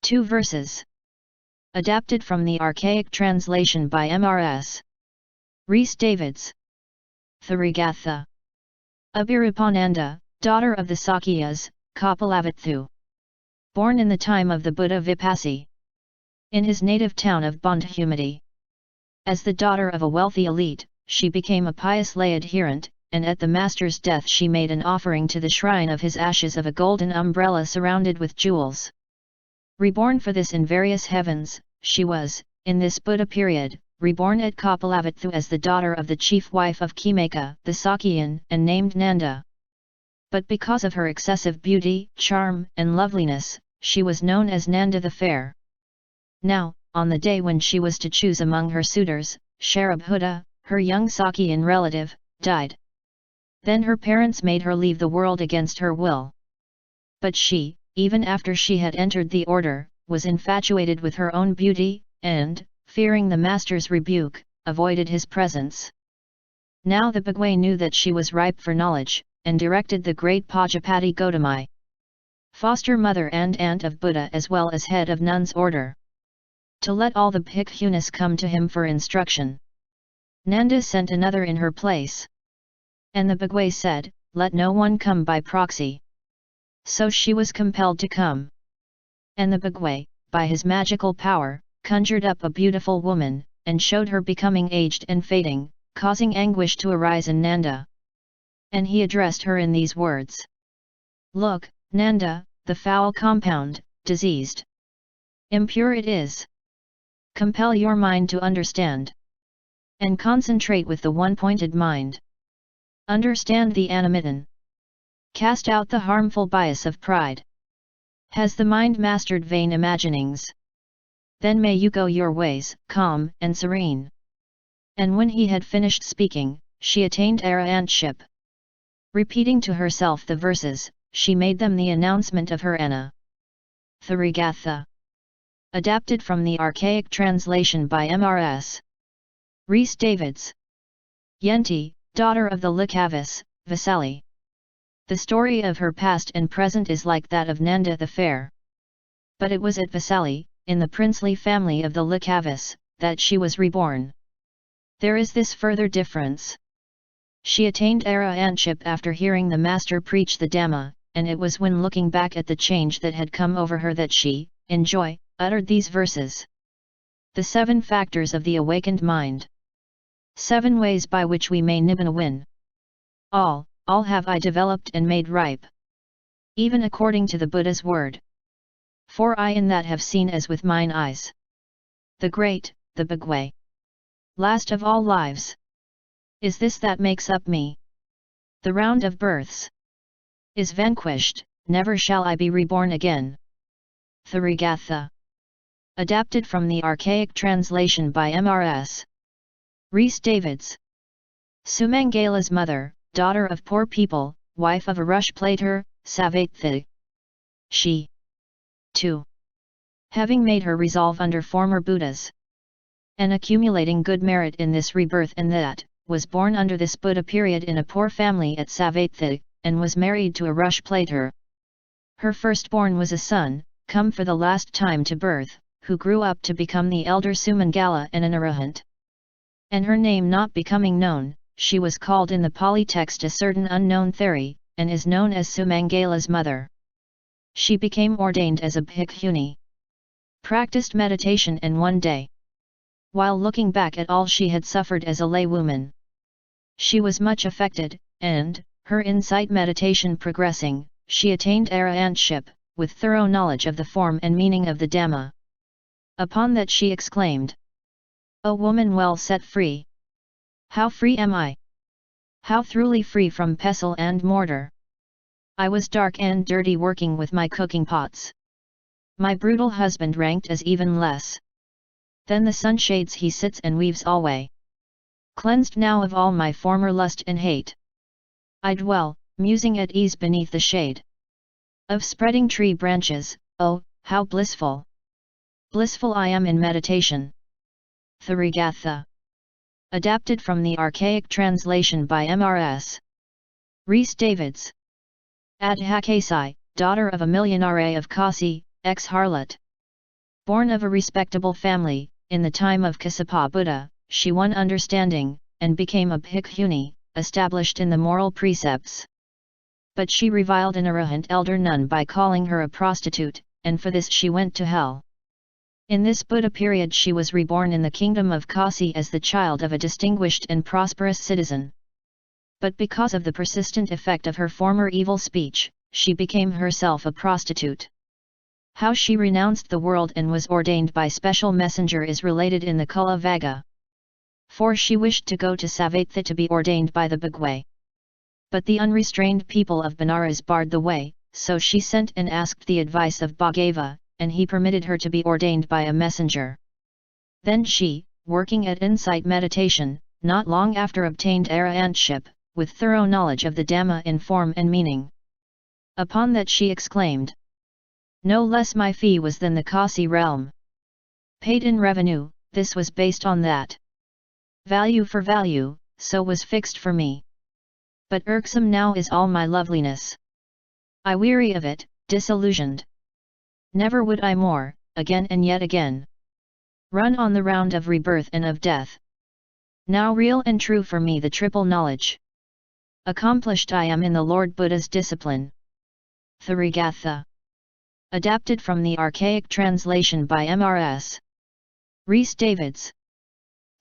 2 verses. Adapted from the archaic translation by Mrs. Rhys Davids. Therigatha. Abhirapananda, daughter of the Sakyas, Kapalavathu. Born in the time of the Buddha Vipassi. In his native town of Bandhumati. As the daughter of a wealthy elite, she became a pious lay adherent, and at the master's death she made an offering to the shrine of his ashes of a golden umbrella surrounded with jewels. Reborn for this in various heavens, she was, in this Buddha period, reborn at Kapalavathu as the daughter of the chief wife of Khimaka, the Sakyan, and named Nanda. But because of her excessive beauty, charm, and loveliness, she was known as Nanda the Fair. Now, on the day when she was to choose among her suitors, Sharabhuta, her young Sakyan relative, died. Then her parents made her leave the world against her will. But she, even after she had entered the order, was infatuated with her own beauty, and, fearing the master's rebuke, avoided his presence. Now the Bhagwe knew that she was ripe for knowledge, and directed the great Pajapati Gautamai, foster mother and aunt of Buddha as well as head of nuns' order, to let all the bhikkhunis come to him for instruction. Nanda sent another in her place. And the Bhagwe said, "Let no one come by proxy." So she was compelled to come. And the Bhagwe, by his magical power, conjured up a beautiful woman, and showed her becoming aged and fading, causing anguish to arise in Nanda. And he addressed her in these words. "Look, Nanda, the foul compound, diseased. Impure it is. Compel your mind to understand. And concentrate with the one-pointed mind. Understand the animatan. Cast out the harmful bias of pride. Has the mind mastered vain imaginings? Then may you go your ways, calm and serene." And when he had finished speaking, she attained arahantship. Repeating to herself the verses, she made them the announcement of her Anna. Therigatha. Adapted from the archaic translation by Mrs. Rhys Davids. Yenti, daughter of the Likhavis, Vasali. The story of her past and present is like that of Nanda the Fair. But it was at Vasali, in the princely family of the Likhavis, that she was reborn. There is this further difference. She attained arahantship after hearing the master preach the Dhamma, and it was when looking back at the change that had come over her that she, in joy, uttered these verses. The 7 factors of the awakened mind. 7 ways by which we may nibbana win. All have I developed and made ripe. Even according to the Buddha's word. For I in that have seen as with mine eyes. The great, the Bhagwe. Last of all lives. Is this that makes up me? The round of births is vanquished, never shall I be reborn again. Therigatha. Adapted from the archaic translation by Mrs. Rhys Davids. Sumangala's mother, daughter of poor people, wife of a rush plater, Savatthi. She, too, having made her resolve under former Buddhas, and accumulating good merit in this rebirth and that, was born under this Buddha period in a poor family at Savatthi, and was married to a rush plater. Her firstborn was a son, come for the last time to birth, who grew up to become the elder Sumangala and an arahant. And her name not becoming known, she was called in the Pali text a certain unknown Theri, and is known as Sumangala's mother. She became ordained as a bhikkhuni. Practiced meditation and one day, while looking back at all she had suffered as a laywoman, she was much affected, and, her insight meditation progressing, she attained arahantship, with thorough knowledge of the form and meaning of the Dhamma. Upon that she exclaimed, "O woman well set free! How free am I! How thoroughly free from pestle and mortar! I was dark and dirty working with my cooking pots. My brutal husband ranked as even less than the sunshades he sits and weaves alway. Cleansed now of all my former lust and hate, I dwell, musing at ease beneath the shade of spreading tree branches. Oh, how blissful! Blissful I am in meditation." Therigatha. Adapted from the archaic translation by Mrs. Rhys Davids. Adhakasi, daughter of a millionare of Kasi, ex-harlot. Born of a respectable family, in the time of Sikhi Buddha, she won understanding, and became a bhikkhuni, established in the moral precepts. But she reviled an arahant elder nun by calling her a prostitute, and for this she went to hell. In this Buddha period she was reborn in the kingdom of Kasi as the child of a distinguished and prosperous citizen. But because of the persistent effect of her former evil speech, she became herself a prostitute. How she renounced the world and was ordained by special messenger is related in the Kula Vaga. For she wished to go to Savatthi to be ordained by the Bhagway. But the unrestrained people of Benares barred the way, so she sent and asked the advice of Bhagava, and he permitted her to be ordained by a messenger. Then she, working at insight meditation, not long after obtained arahantship, with thorough knowledge of the Dhamma in form and meaning. Upon that she exclaimed, "No less my fee was than the Kasi realm. Paid in revenue, this was based on that. Value for value, so was fixed for me. But irksome now is all my loveliness. I weary of it, disillusioned. Never would I more, again and yet again, run on the round of rebirth and of death. Now real and true for me the triple knowledge. Accomplished I am in the Lord Buddha's discipline." Therigatha. Adapted from the archaic translation by Mrs. Rhys Davids.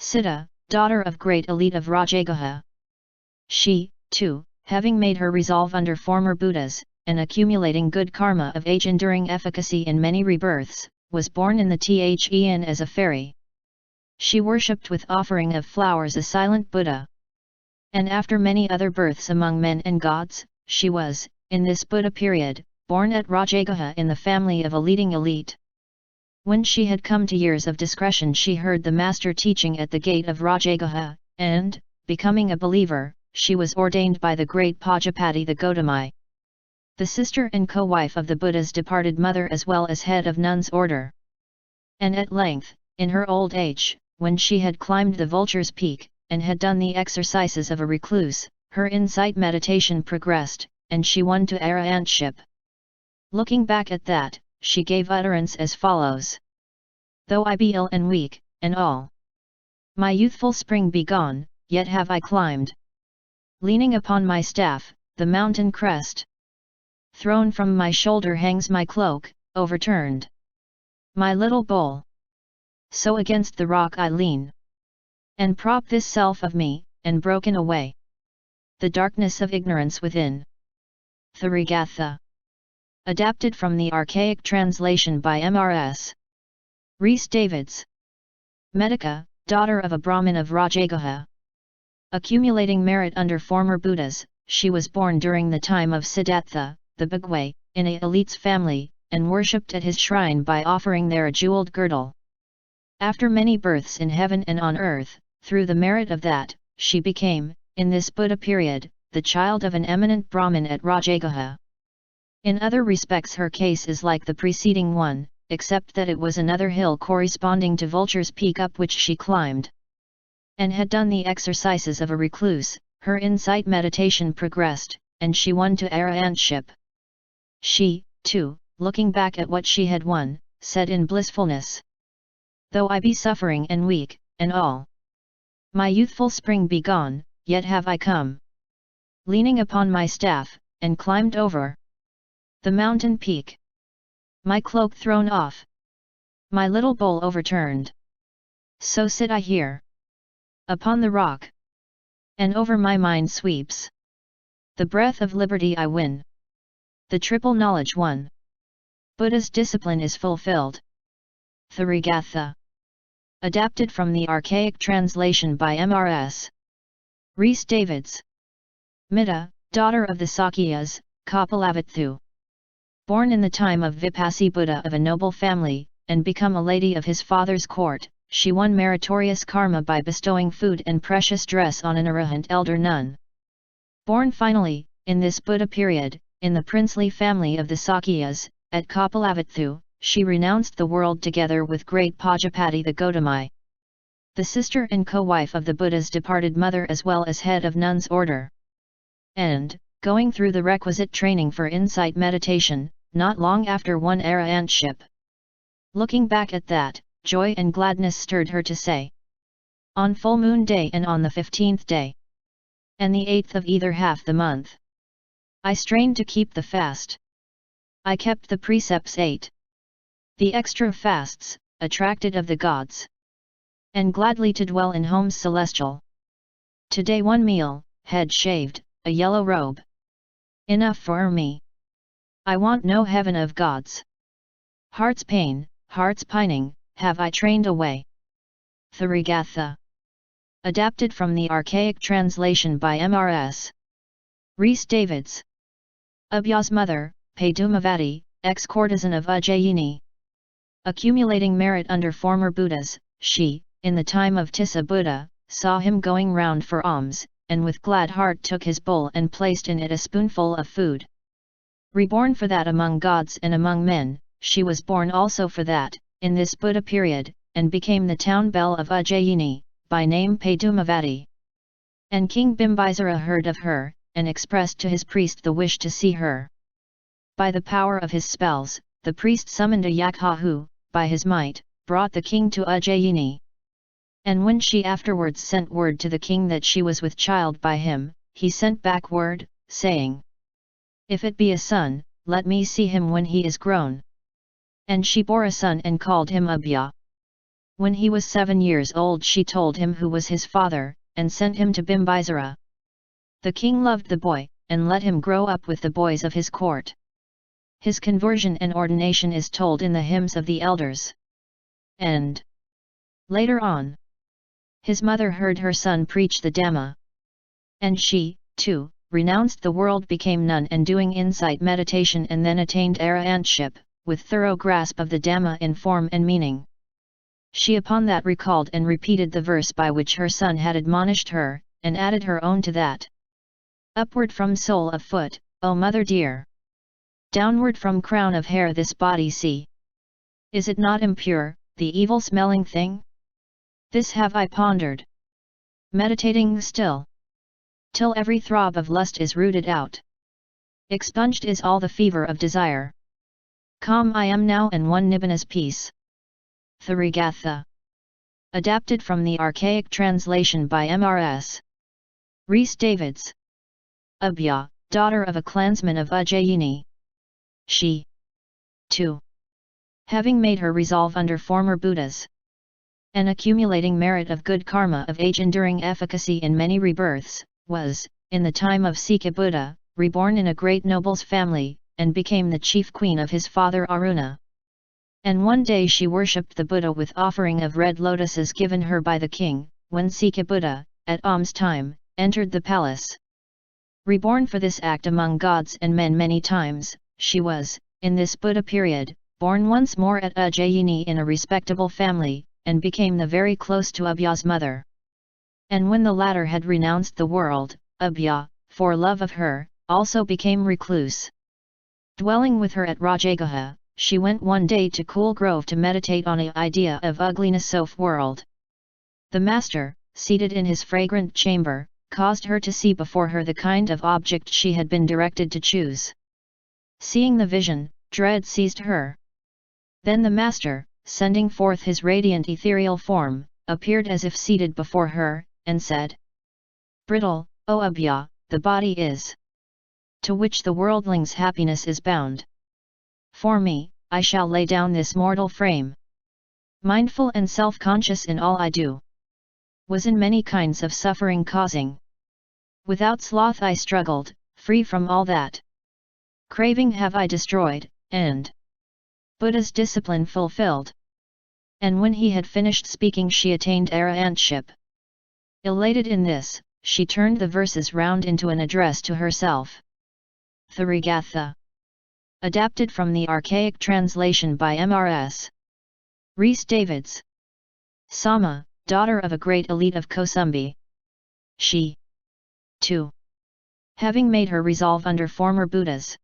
Siddha, daughter of great elite of Rajagaha. She, too, having made her resolve under former Buddhas, and accumulating good karma of age-enduring efficacy in many rebirths, was born in the Then as a fairy. She worshipped with offering of flowers a silent Buddha. And after many other births among men and gods, she was, in this Buddha period, born at Rajagaha in the family of a leading elite. When she had come to years of discretion she heard the master teaching at the gate of Rajagaha, and, becoming a believer, she was ordained by the great Pajapati the Gotami, the sister and co-wife of the Buddha's departed mother as well as head of nuns' order. And at length, in her old age, when she had climbed the vulture's peak, and had done the exercises of a recluse, her insight meditation progressed, and she won to arahantship. Looking back at that, she gave utterance as follows. "Though I be ill and weak, and all my youthful spring be gone, yet have I climbed, leaning upon my staff, the mountain crest. Thrown from my shoulder hangs my cloak, overturned my little bowl. So against the rock I lean, and prop this self of me, and broken away the darkness of ignorance within." Therigatha. Adapted from the archaic translation by Mrs. Rhys Davids. Nikàya, daughter of a Brahmin of Rajagaha. Accumulating merit under former Buddhas, she was born during the time of Siddhartha, the Bhagway, in a elite's family, and worshipped at his shrine by offering there a jeweled girdle. After many births in heaven and on earth, through the merit of that, she became, in this Buddha period, the child of an eminent Brahmin at Rajagaha. In other respects her case is like the preceding one, except that it was another hill corresponding to Vulture's Peak up which she climbed, and had done the exercises of a recluse. Her insight meditation progressed, and she won to arahantship. She, too, looking back at what she had won, said in blissfulness, "Though I be suffering and weak, and all my youthful spring be gone, yet have I come, leaning upon my staff, and climbed over the mountain peak. My cloak thrown off, my little bowl overturned. So sit I here, upon the rock, and over my mind sweeps the breath of liberty I win. The triple knowledge won. Buddha's discipline is fulfilled." Therigatha. Adapted from the archaic translation by Mrs. Rhys Davids. Mitta, daughter of the Sakyas, Kapilavatthu. Born in the time of Vipassi Buddha of a noble family, and become a lady of his father's court, she won meritorious karma by bestowing food and precious dress on an arahant elder nun. Born finally, in this Buddha period, in the princely family of the Sakyas, at Kapilavatthu, she renounced the world together with great Pajapati the Gotami, the sister and co-wife of the Buddha's departed mother as well as head of nuns' order. And, going through the requisite training for insight meditation, not long after won arahantship. Looking back at that, joy and gladness stirred her to say, on full moon day and on the 15th day, and the 8th of either half the month, I strained to keep the fast. I kept the precepts 8. The extra fasts, attracted of the gods, and gladly to dwell in homes celestial. Today one meal, head shaved, a yellow robe. Enough for me. I want no heaven of gods. Heart's pain, heart's pining, have I trained away. Therigatha. Adapted from the archaic translation by Mrs. Rhys Davids. Abhaya's mother, Padumavati, ex-courtesan of Ujjeni. Accumulating merit under former Buddhas, she, in the time of Sikhi Buddha, saw him going round for alms, and with glad heart took his bowl and placed in it a spoonful of food. Reborn for that among gods and among men, she was born also for that, in this Buddha period, and became the town belle of Ujjeni, by name Padumavati. And King Bimbisara heard of her, and expressed to his priest the wish to see her. By the power of his spells, the priest summoned a Yakha who, by his might, brought the king to Ujjeni. And when she afterwards sent word to the king that she was with child by him, he sent back word, saying, if it be a son, let me see him when he is grown. And she bore a son and called him Abhaya. When he was 7 years old she told him who was his father, and sent him to Bimbisara. The king loved the boy, and let him grow up with the boys of his court. His conversion and ordination is told in the hymns of the elders. And later on, his mother heard her son preach the Dhamma. And she, too, renounced the world, became nun and doing insight meditation, and then attained arahantship, with thorough grasp of the Dhamma in form and meaning. She upon that recalled and repeated the verse by which her son had admonished her, and added her own to that. Upward from sole of foot, O mother dear! Downward from crown of hair this body see. Is it not impure, the evil-smelling thing? This have I pondered, meditating still, till every throb of lust is rooted out. Expunged is all the fever of desire. Calm I am now, and one Nibbana's peace. Therigatha. Adapted from the archaic translation by Mrs. Rhys Davids. Abhaya, daughter of a clansman of Ujjeni. She, too, having made her resolve under former Buddhas, and accumulating merit of good karma of age-enduring efficacy in many rebirths, was, in the time of Sikhi Buddha, reborn in a great noble's family, and became the chief queen of his father Aruna. And one day she worshipped the Buddha with offering of red lotuses given her by the king, when Sikhi Buddha, at alms-time, entered the palace. Reborn for this act among gods and men many times, she was, in this Buddha period, born once more at Ujjeni in a respectable family, and became the very close to Abhaya's mother. And when the latter had renounced the world, Abhaya, for love of her, also became recluse. Dwelling with her at Rajagaha, she went one day to Cool Grove to meditate on the idea of uglinessof world. The master, seated in his fragrant chamber, caused her to see before her the kind of object she had been directed to choose. Seeing the vision, dread seized her. Then the master, sending forth his radiant ethereal form, appeared as if seated before her, and said, brittle, O Abhaya, the body is, to which the worldling's happiness is bound. For me, I shall lay down this mortal frame. Mindful and self-conscious in all I do, was in many kinds of suffering causing. Without sloth I struggled, free from all that. Craving have I destroyed, and Buddha's discipline fulfilled. And when he had finished speaking she attained arahantship. Elated in this, she turned the verses round into an address to herself. Therigatha. Adapted from the archaic translation by Mrs. Rhys Davids. Sama, daughter of a great elite of Kosumbi. She, too, having made her resolve under former Buddhas,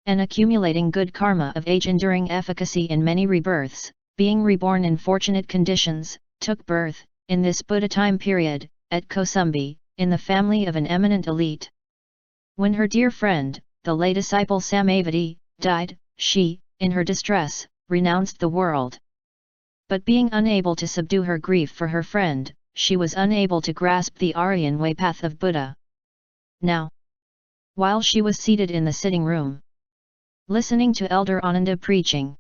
and accumulating good karma of age-enduring efficacy in many rebirths, being reborn in fortunate conditions, took birth, in this Buddha time period, at Kosumbi, in the family of an eminent elite. When her dear friend, the lay disciple Samavati, died, she, in her distress, renounced the world. But being unable to subdue her grief for her friend, she was unable to grasp the Aryan way path of Buddha. Now, while she was seated in the sitting room, listening to Elder Ananda preaching,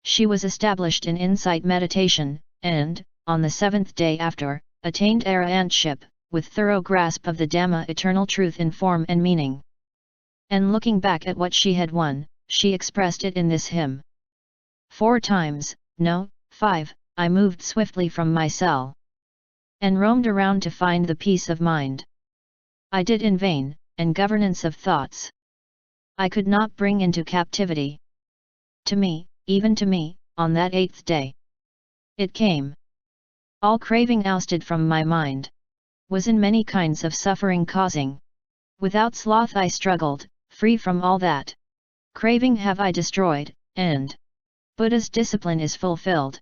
she was established in insight meditation, and, on the 7th day after, attained arahantship, with thorough grasp of the Dhamma eternal truth in form and meaning. And looking back at what she had won, she expressed it in this hymn. 4 times, no, 5, I moved swiftly from my cell, and roamed around to find the peace of mind. I did in vain, and governance of thoughts I could not bring into captivity. To me, even to me, on that 8th day, it came. All craving ousted from my mind, was in many kinds of suffering causing. Without sloth I struggled, free from all that craving have I destroyed, and Buddha's discipline is fulfilled.